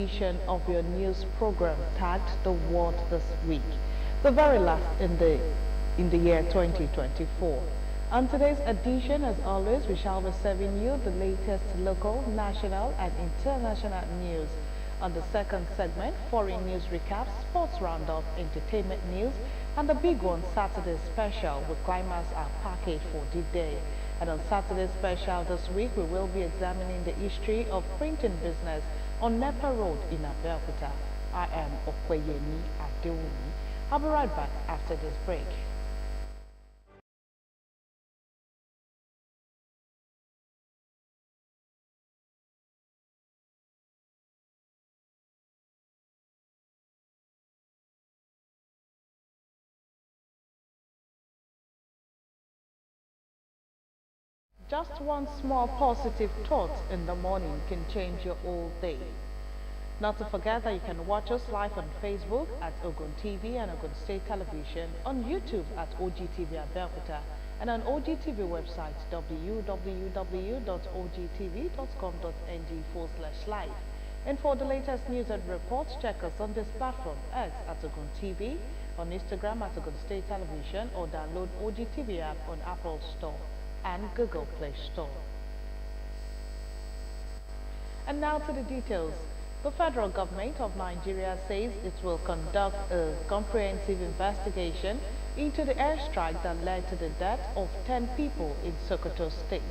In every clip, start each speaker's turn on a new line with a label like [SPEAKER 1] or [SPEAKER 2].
[SPEAKER 1] edition of your news program tagged the world this week, the very last in the year 2024. On today's edition, as always, we shall be serving you the latest local, national and international news. On the second segment, foreign news recaps, sports roundup, entertainment news, and the big one, Saturday special, will climax our package for the day. And on Saturday special this week, we will be examining the history of printing business on Nepa Road in Abeokuta. I am Abeokuta. I'll be right back after this break. Just one small positive thought in the morning can change your whole day. Not to forget that you can watch us live on Facebook at Ogtv and Ogun State Television, on YouTube at Ogtv Abeokuta, and on Ogtv website www.ogtv.com.ng/live. And for the latest news and reports, check us on this platform X at Ogun TV, on Instagram at Ogun State Television, or download Ogtv app on Apple Store and Google Play Store. And now to the details. The federal government of Nigeria says it will conduct a comprehensive investigation into the airstrike that led to the death of 10 people in Sokoto State.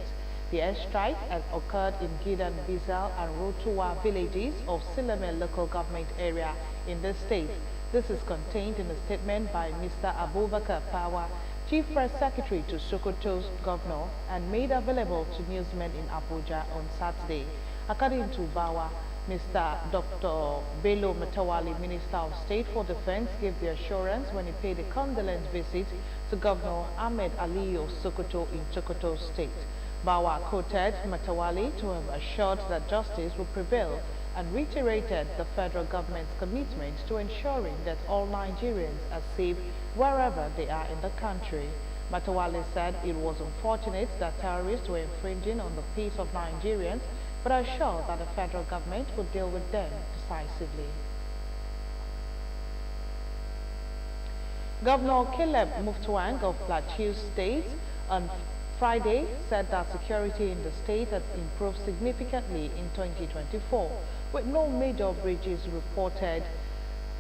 [SPEAKER 1] The airstrike has occurred in Gidan Bizal and Rotuwa villages of Sileme local government area in the state. This is contained in a statement by Mr. Abubakar Pawa, Chief Press Secretary to Sokoto's governor, and made available to newsmen in Abuja on Saturday. According to Bawa, Mr. Dr. Bello Matawali, Minister of State for Defense, gave the assurance when he paid a condolence visit to Governor Ahmed Ali of Sokoto in Sokoto State. Bawa quoted Matawali to have assured that justice will prevail and reiterated the federal government's commitment to ensuring that all Nigerians are safe wherever they are in the country. Matawali said it was unfortunate that terrorists were infringing on the peace of Nigerians, but assured that the federal government would deal with them decisively. Governor Caleb Mutfwang of Plateau State on Friday said that security in the state had improved significantly in 2024, with no major breaches reported.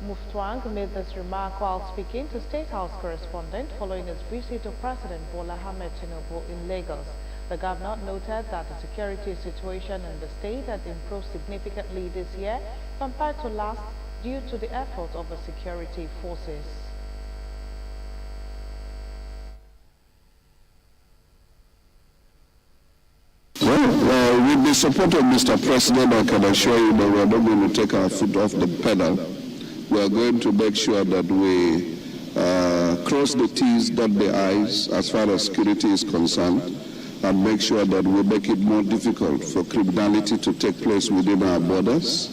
[SPEAKER 1] Mutfwang made this remark while speaking to State House correspondent following his visit to President Bola Ahmed Tinubu in Lagos. The governor noted that the security situation in the state had improved significantly this year compared to last due to the efforts of the security forces.
[SPEAKER 2] With the support of Mr. President, I can assure you that we are not going to take our foot off the pedal. We are going to make sure that we cross the T's, dot the I's as far as security is concerned, and make sure that we make it more difficult for criminality to take place within our borders.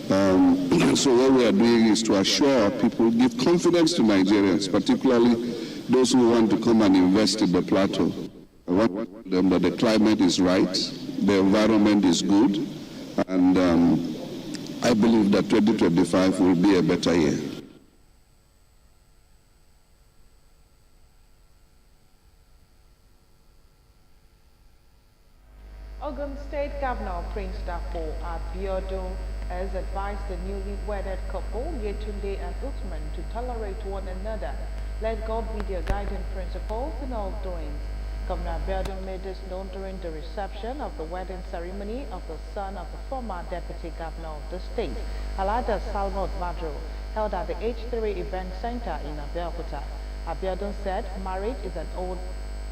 [SPEAKER 2] So what we are doing is to assure people, give confidence to Nigerians, particularly those who want to come and invest in the plateau. I want them that the climate is right, the environment is good, and I believe that 2025 will be a better year.
[SPEAKER 1] Ogun State Governor Prince Dapo Abeokuta has advised the newly wedded couple, Yetunde and Uthman, to tolerate one another. Let God be their guiding principles in all doings. Governor Abeokuta made this known during the reception of the wedding ceremony of the son of the former deputy governor of the state, Alhaja Salmot Badru, held at the H3 Event Center in Abeokuta. Abeokuta said marriage is an old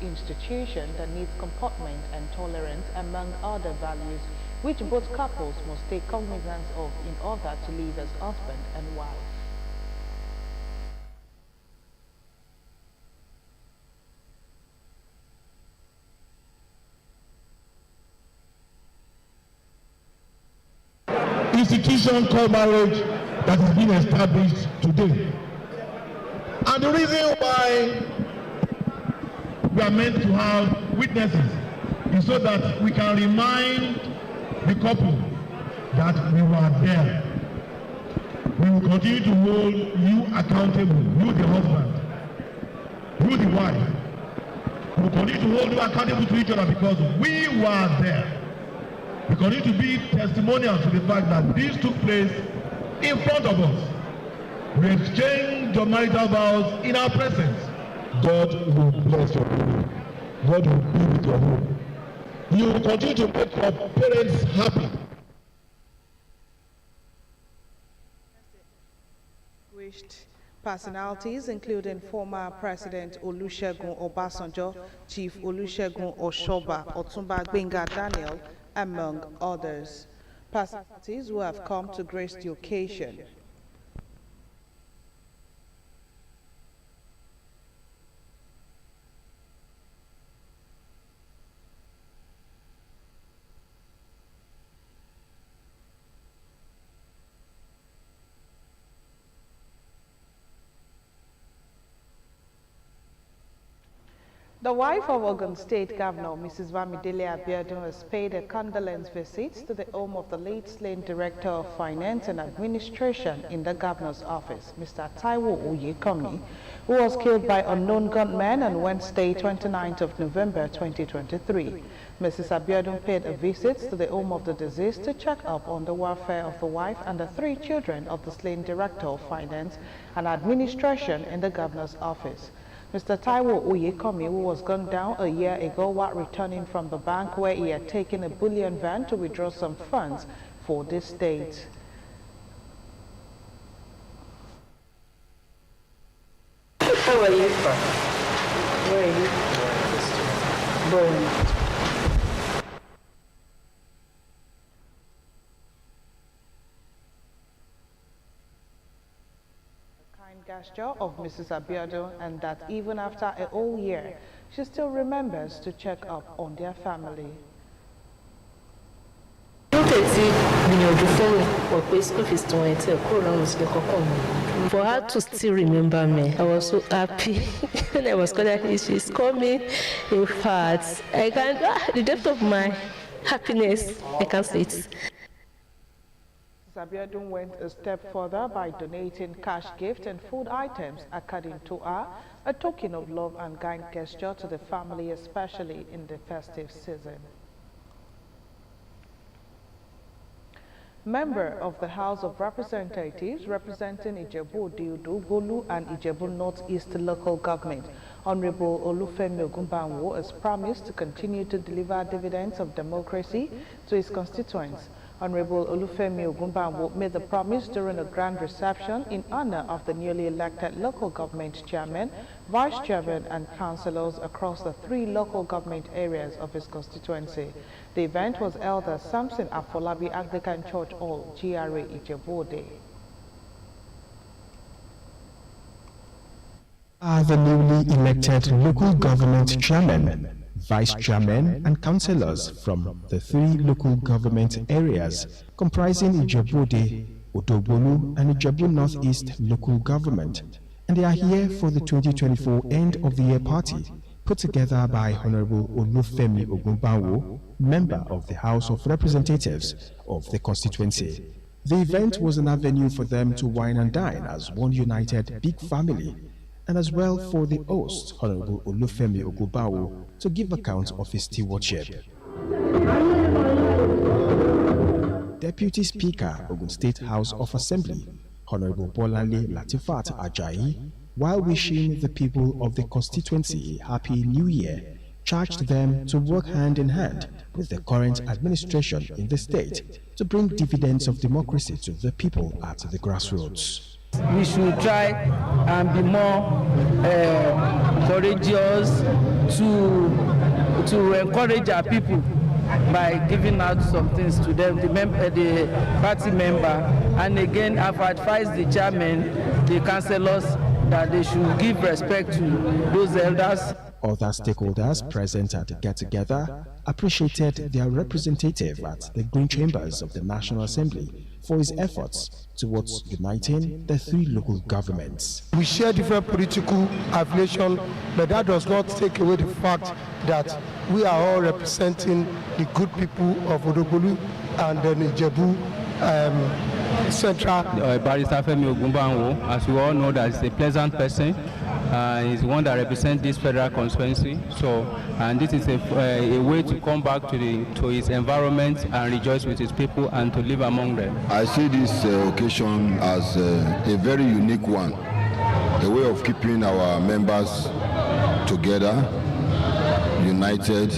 [SPEAKER 1] institution that needs comportment and tolerance among other values, which both couples must take cognizance of in order to live as husband and wife.
[SPEAKER 3] Institution called marriage that has been established today. And the reason why we are meant to have witnesses is so that we can remind the couple that we were there will continue to hold you accountable, you the husband, you the wife. We will continue to hold you accountable to each other because we were there. We continue to be testimonials to the fact that this took place in front of us. We exchanged your marital vows in our presence. God will bless your home. God will be with your home. You will continue to make your parents happy.
[SPEAKER 1] Personalities including former President Olusegun Obasanjo, Chief Olusegun Oshoba, Otumba Gbenga Daniel, among others. Personalities who have come to grace the occasion. The wife of Ogun State Governor, Mrs. Bamidele Abiodun, has paid a condolence visit to the home of the late slain Director of Finance and Administration in the Governor's office, Mr. Taiwo Oyekomi, who was killed by unknown gunmen on Wednesday, 29th of November 2023. Mrs. Abiodun paid a visit to the home of the deceased to check up on the welfare of the wife and the 3 children of the slain Director of Finance and Administration in the Governor's office. Mr. Taiwo Oyekomi, who was gunned down a year ago while returning from the bank where he had taken a bullion van to withdraw some funds for the state.
[SPEAKER 4] How are you from? Where are you from? Born.
[SPEAKER 1] Gesture of Mrs. Abiodun, and that even after a whole year, she still remembers to check up on their family.
[SPEAKER 4] For her to still remember me, I was so happy. When I was calling, she's coming. In fact, I can't, the depth of my happiness, I can't say it.
[SPEAKER 1] Abiodun went a step further by donating cash gifts and food items, according to her, a token of love and kind gesture to the family, especially in the festive season. Member of the House of Representatives representing Ijebu Ode-Odo, Bolu and Ijebu Northeast local government, Honorable Olufemi Ogunbanwo, has promised to continue to deliver dividends of democracy to his constituents. Honorable Olufemi Ogunbanwo made the promise during a grand reception in honor of the newly elected local government chairman, vice chairman and councillors across the 3 local government areas of his constituency. The event was held at Samson Afolabi Anglican Church Hall, GRA Ijebu Ode.
[SPEAKER 5] Are the newly elected local government chairman, vice chairman and councillors from the 3 local government areas comprising Ijebu Ode, Odo-Bolu and Ijebu Northeast local government, and they are here for the 2024 end of the year party put together by Honorable Olufemi Ogunbanwo, member of the House of Representatives of the constituency. The event was an avenue for them to wine and dine as one united big family, and as well for the host, Honorable Olufemi Ogunbanwo, to give account of his stewardship. Deputy Speaker, Ogun State House of Assembly, Honorable Bolanle Latifat Ajayi, while wishing the people of the constituency a happy new year, charged them to work hand in hand with the current administration in the state to bring dividends of democracy to the people at the grassroots.
[SPEAKER 6] We should try and be more courageous to encourage our people by giving out some things to them, the party member, and again I've advised the chairman, the councillors, that they should give respect to those elders.
[SPEAKER 5] Other stakeholders present at the get-together appreciated their representative at the Green Chambers of the National Assembly for his efforts towards uniting the 3 local governments.
[SPEAKER 7] We share different political affiliation, but that does not take away the fact that we are all representing the good people of Odo-Bolu and then Ijebu Central.
[SPEAKER 8] Barrister Femi Ogumbanwo, as we all know, that is a pleasant person. He's the one that represents this federal constituency. So, and this is a way to come back to his environment and rejoice with his people and to live among them.
[SPEAKER 9] I see this occasion as a very unique one, a way of keeping our members together, united,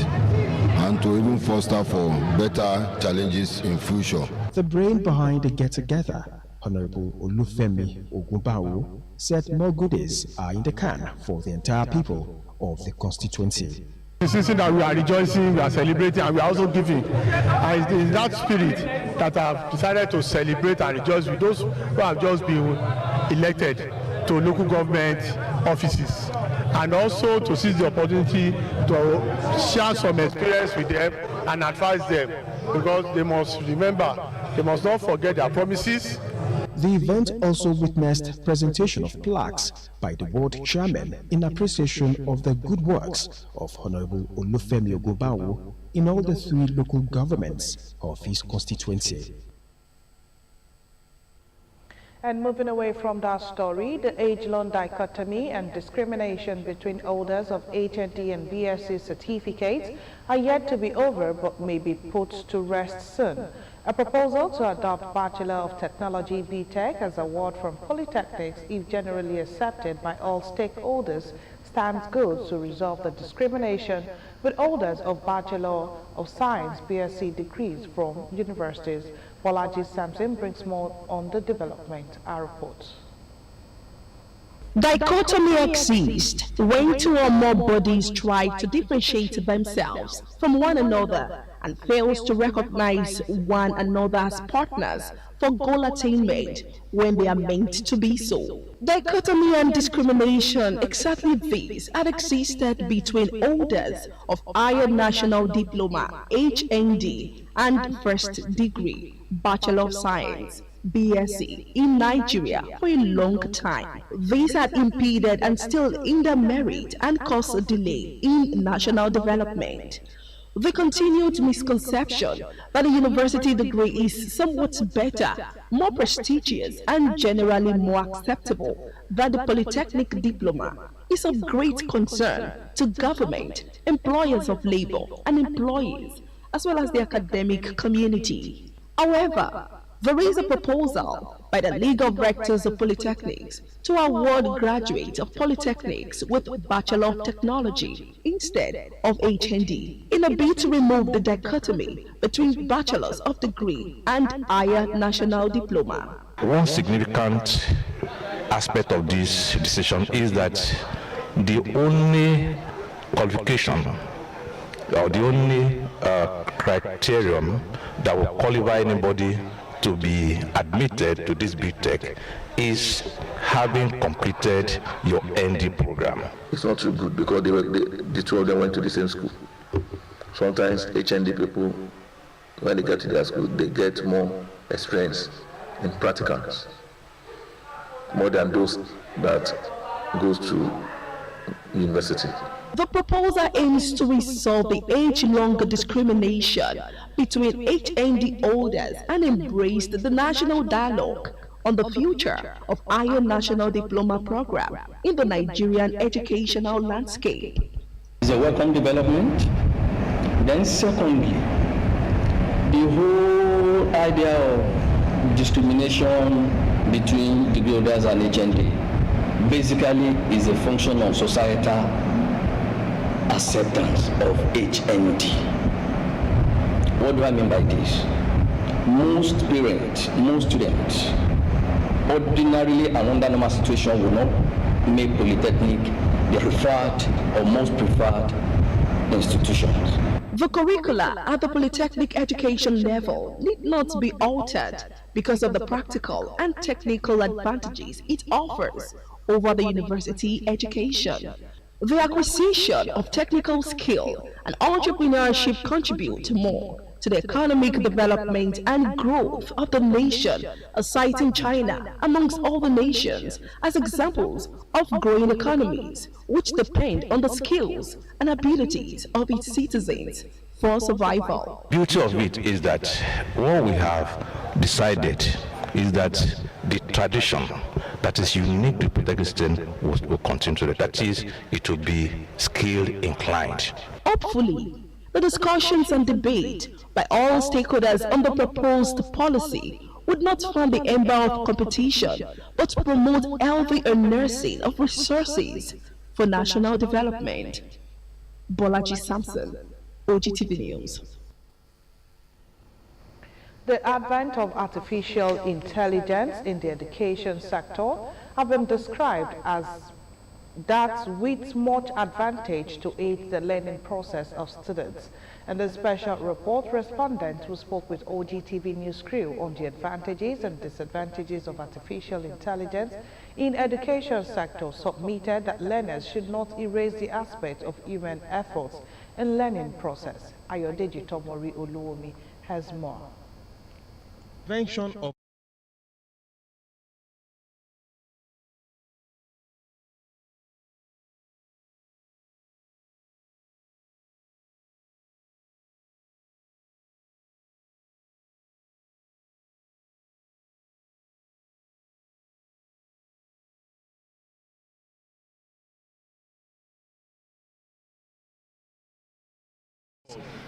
[SPEAKER 9] and to even foster for better challenges in future.
[SPEAKER 5] The brain behind the get-together, Honorable Olufemi Ogumbanwo, said more goodies are in the can for the entire people of the constituency.
[SPEAKER 3] It's that we are rejoicing, we are celebrating, and we are also giving. And it's in that spirit that I have decided to celebrate and rejoice with those who have just been elected to local government offices, and also to seize the opportunity to share some experience with them and advise them, because they must remember, they must not forget their promises.
[SPEAKER 5] The event also witnessed presentation of plaques by the board chairman in appreciation of the good works of Honorable Olufemi Ogumbanwo in all the 3 local governments of his constituency.
[SPEAKER 1] And moving away from that story, the age-long dichotomy and discrimination between holders of HND and BSc certificates are yet to be over but may be put to rest soon. A proposal to adopt Bachelor of Technology BTech as award from polytechnics, if generally accepted by all stakeholders, stands good to resolve the discrimination with holders of Bachelor of Science BSc degrees from universities. Bolaji Samson brings more on the development. Our report.
[SPEAKER 10] Dichotomy exists when 2 or more bodies try to differentiate themselves from one another and fails to recognize one another as partners for goal attainment when they are meant to be so. Dichotomy and discrimination, exactly these, had existed between holders of higher national diploma, HND, and first degree, Bachelor of Science, BSc, in Nigeria for a long time. These had impeded and still hinder merit and caused a delay in national development. The continued misconception that a university degree is somewhat better, more prestigious, and generally more acceptable than the polytechnic diploma is of great concern to government, employers of labor, and employees, as well as the academic community. However, there is a proposal by the League of Rectors of Polytechnics to award graduates of polytechnics with Bachelor of Technology instead of HND in a bid to remove the dichotomy between bachelors of degree and higher national diploma.
[SPEAKER 11] One significant aspect of this decision is that the only qualification or the only criterion that will qualify anybody to be admitted to this BTech is having completed your ND program.
[SPEAKER 12] It's not too good because the 2 of them went to the same school. Sometimes HND people, when they get to their school, they get more experience in practicals, more than those that goes to university.
[SPEAKER 10] The proposal aims to resolve the age-long discrimination between HND holders and embrace the national dialogue on the future of higher national diploma program in the Nigerian educational landscape.
[SPEAKER 13] It's a welcome development. Then secondly, the whole idea of discrimination between degree holders and HND basically is a function of societal acceptance of HND. What do I mean by this? Most parents, most students, ordinarily and under normal situation will not make polytechnic the preferred or most preferred institutions.
[SPEAKER 10] The curricula at the polytechnic education level need not be altered because of the practical and technical advantages it offers over the university education. The acquisition of technical skill and entrepreneurship contribute more to the economic development and growth of the nation, citing China amongst all the nations as examples of growing economies which depend on the skills and abilities of its citizens for survival.
[SPEAKER 11] Beauty of it is that what we have decided is that the tradition that is unique to polytechnic students will continue. That is, it will be skill inclined.
[SPEAKER 10] Hopefully, the discussions and debate by all stakeholders on the proposed policy would not fan the ember of competition, but promote healthy nursing of resources for national development. Bolaji Sampson, Ogtv News.
[SPEAKER 1] The advent of artificial intelligence in the education sector have been described as that with much advantage to aid the learning process of students. In the special report, respondents who spoke with Ogtv News crew on the advantages and disadvantages of artificial intelligence in education sector submitted that learners should not erase the aspect of human efforts in learning process. Ayodeji Tomori Oluomi has more.
[SPEAKER 5] Prevention of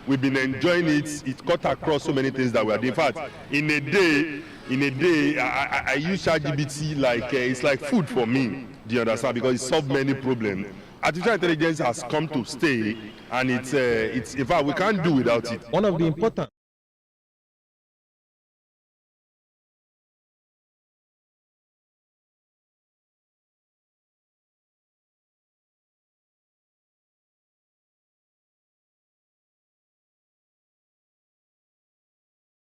[SPEAKER 14] we've been enjoying it. It cut across so many things that we are doing. In fact, in a day, I use ChatGPT like it's like food for me. Do you understand? Because it solves many problems. Artificial intelligence has come to stay, and it's in fact we can't do without it.
[SPEAKER 5] one of the important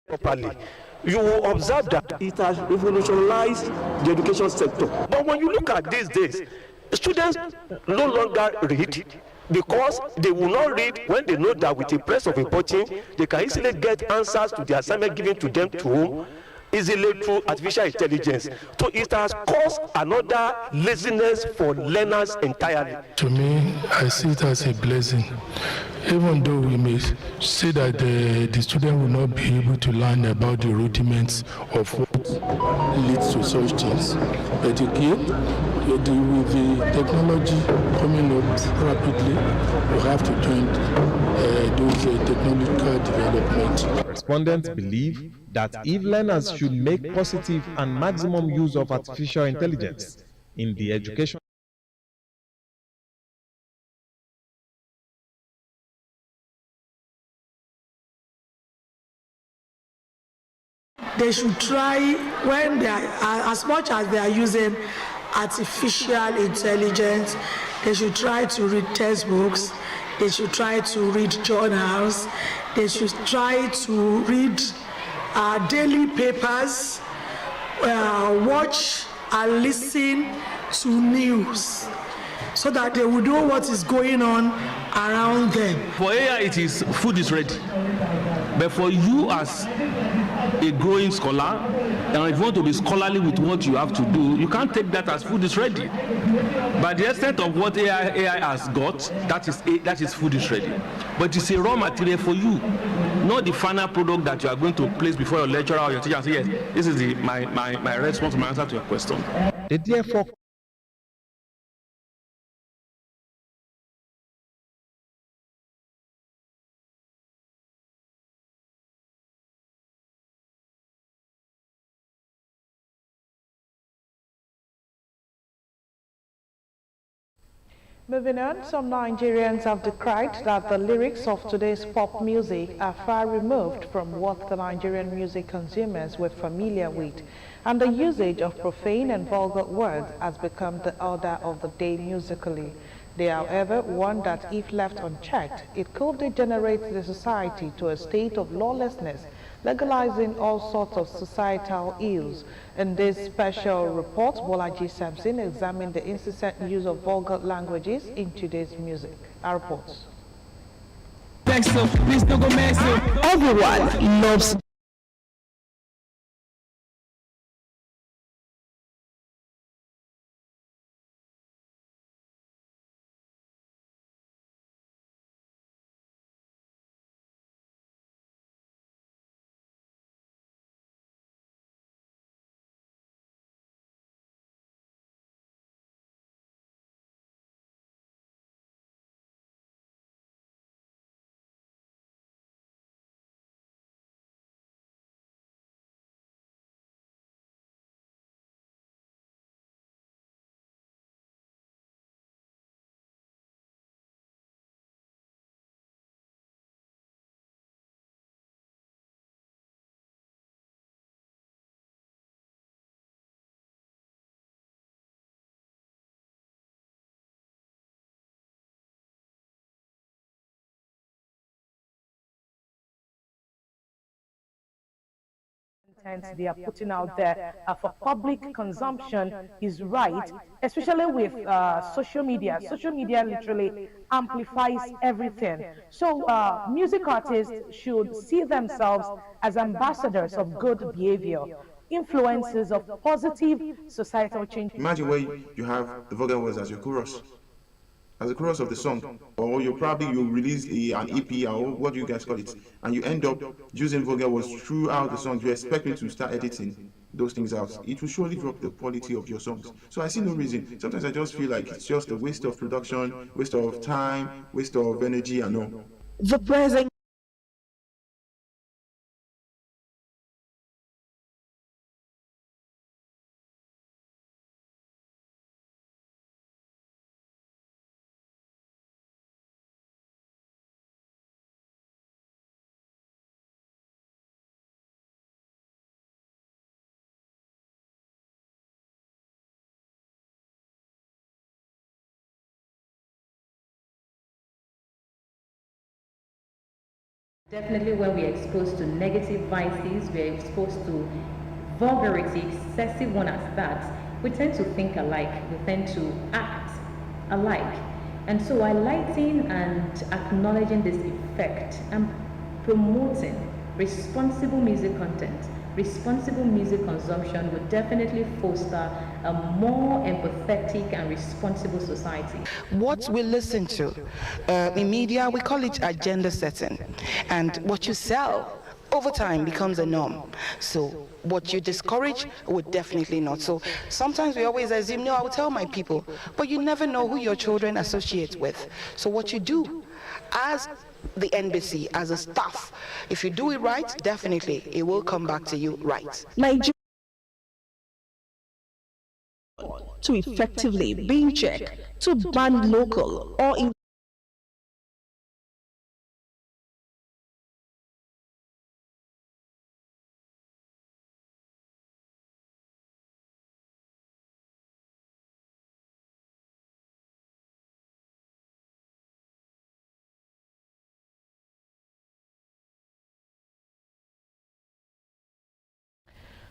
[SPEAKER 15] properly, you will observe that it has revolutionized the education sector. But when you look at these days, students no longer read because they will not read when they know that with a press of a button, they can easily get answers to the assignment given to them to home easily through artificial intelligence. So it has caused another laziness for learners entirely.
[SPEAKER 16] To me, I see it as a blessing. Even though we may say that the student will not be able to learn about the rudiments of what leads to such things. But again, with the technology coming up rapidly, we have to join those technological development.
[SPEAKER 5] Respondents believe that if learners should make positive and maximum use of artificial intelligence in the education
[SPEAKER 17] they should try, when they are, as much as they are using artificial intelligence, they should try to read textbooks, they should try to read journals, they should try to read daily papers, watch and listen to news, so that they will know what is going on around them.
[SPEAKER 18] For AI, it is food is ready. But for you as a growing scholar, and if you want to be scholarly with what you have to do, you can't take that as food is ready. By the extent of what AI has got, that is food is ready. But it's a raw material for you, not the final product that you are going to place before your lecturer or your teacher and say, yes, this is my response, my answer to your question.
[SPEAKER 5] They therefore
[SPEAKER 1] Moving on, some Nigerians have decried that the lyrics of today's pop music are far removed from what the Nigerian music consumers were familiar with, and the usage of profane and vulgar words has become the order of the day musically. They, however, warn that if left unchecked, it could degenerate the society to a state of lawlessness, legalizing all sorts of societal ills. In this special report, Bolaji Sampson examined the incessant use of vulgar languages in today's music. Our reports.
[SPEAKER 10] Everyone loves
[SPEAKER 19] content they are putting out there for public consumption is right, especially with social media. Social media literally amplifies everything. So music artists should see themselves as ambassadors of good behavior, influences of positive societal change.
[SPEAKER 20] Imagine where you have the vocal words as a chorus of the song, or you release an EP or what do you guys call it, and you end up using vocal words throughout the song. You expect me to start editing those things out. It will surely drop the quality of your songs. So I see no reason. Sometimes I just feel like it's just a waste of production, waste of time, waste of energy and all.
[SPEAKER 10] The present
[SPEAKER 21] Definitely when we're exposed to negative vices, we're exposed to vulgarity, excessive one as that, we tend to think alike, we tend to act alike. And so highlighting and acknowledging this effect and promoting responsible music content, responsible music consumption would definitely foster a more empathetic and responsible society.
[SPEAKER 22] What we listen to in media, we call it agenda setting. And what you sell over time becomes a norm. So what you discourage would definitely not. So sometimes we always assume, no, I will tell my people, but you never know who your children associate with. So what you do as the NBC, as a staff, if you do it right, definitely it will come back to you right.
[SPEAKER 10] Nigeria to effectively be checked to ban local or in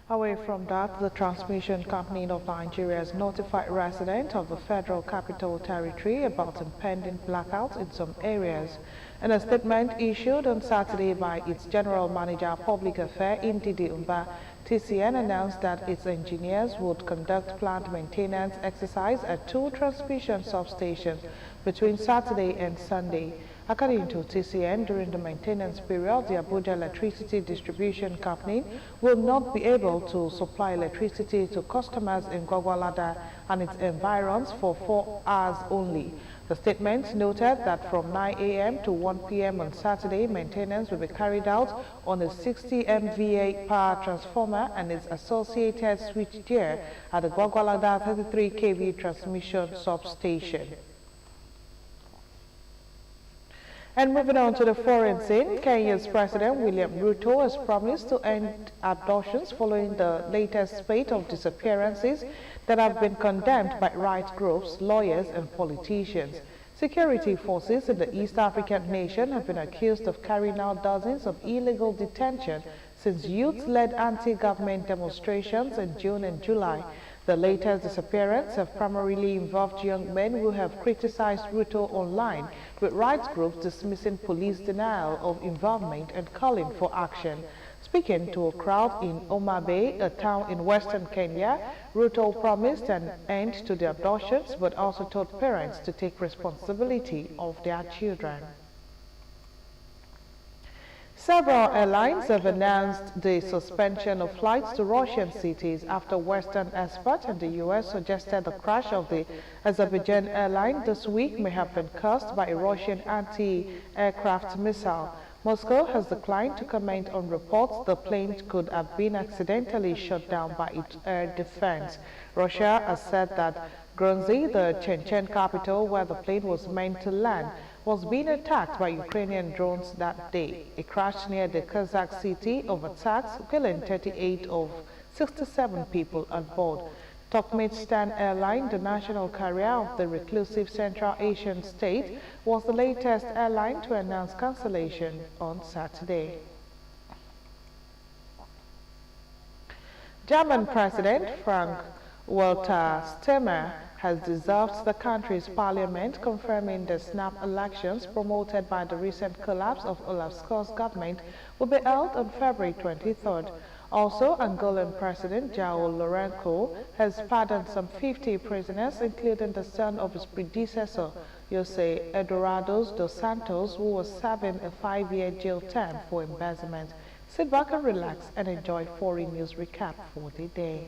[SPEAKER 1] Away from that, the transmission company of Nigeria has notified residents of the Federal Capital Territory about impending blackouts in some areas. In a statement issued on Saturday by its General Manager Public Affairs, Ndidi Umba, TCN announced that its engineers would conduct plant maintenance exercise at 2 transmission substations between Saturday and Sunday. According to TCN, during the maintenance period, the Abuja Electricity Distribution Company will not be able to supply electricity to customers in Gwagwalada and its environs for 4 hours only. The statement noted that from 9 a.m. to 1 p.m. on Saturday, maintenance will be carried out on a 60 MVA power transformer and its associated switchgear at the Gwagwalada 33 kV transmission substation. And moving on to the foreign scene, Kenya's President William Ruto has promised to end abductions following the latest spate of disappearances that have been condemned by rights groups, lawyers and politicians. Security forces in the East African nation have been accused of carrying out dozens of illegal detention since youth-led anti-government demonstrations in June and July. The latest disappearances have primarily involved young men who have criticized Ruto online, with rights groups dismissing police denial of involvement and calling for action. Speaking to a crowd in Oma Bay, a town in western Kenya, Ruto promised an end to the abductions but also told parents to take responsibility of their children. Several airlines have announced the suspension of flights to Russian cities after Western experts and the U.S. suggested the crash of the Azerbaijan airline this week may have been caused by a Russian anti-aircraft missile. Moscow has declined to comment on reports the plane could have been accidentally shot down by its air defense. Russia has said that Grozny, the Chechen capital where the plane was meant to land, was being attacked by Ukrainian drones that day. It crashed near the Kazakh city of attacks, killing 38 of 67 people on board. Turkmenistan Airline, the national carrier of the reclusive Central Asian state, was the latest airline to announce cancellation on Saturday. German President Frank-Walter Steinmeier has dissolved the country's parliament, confirming the snap elections promoted by the recent collapse of Olaf Scholz's government will be held on February 23rd. Also, Angolan President João Lourenço has pardoned some 50 prisoners, including the son of his predecessor, José Eduardo dos Santos, who was serving a 5-year jail term for embezzlement. Sit back and relax and enjoy foreign news recap for the day.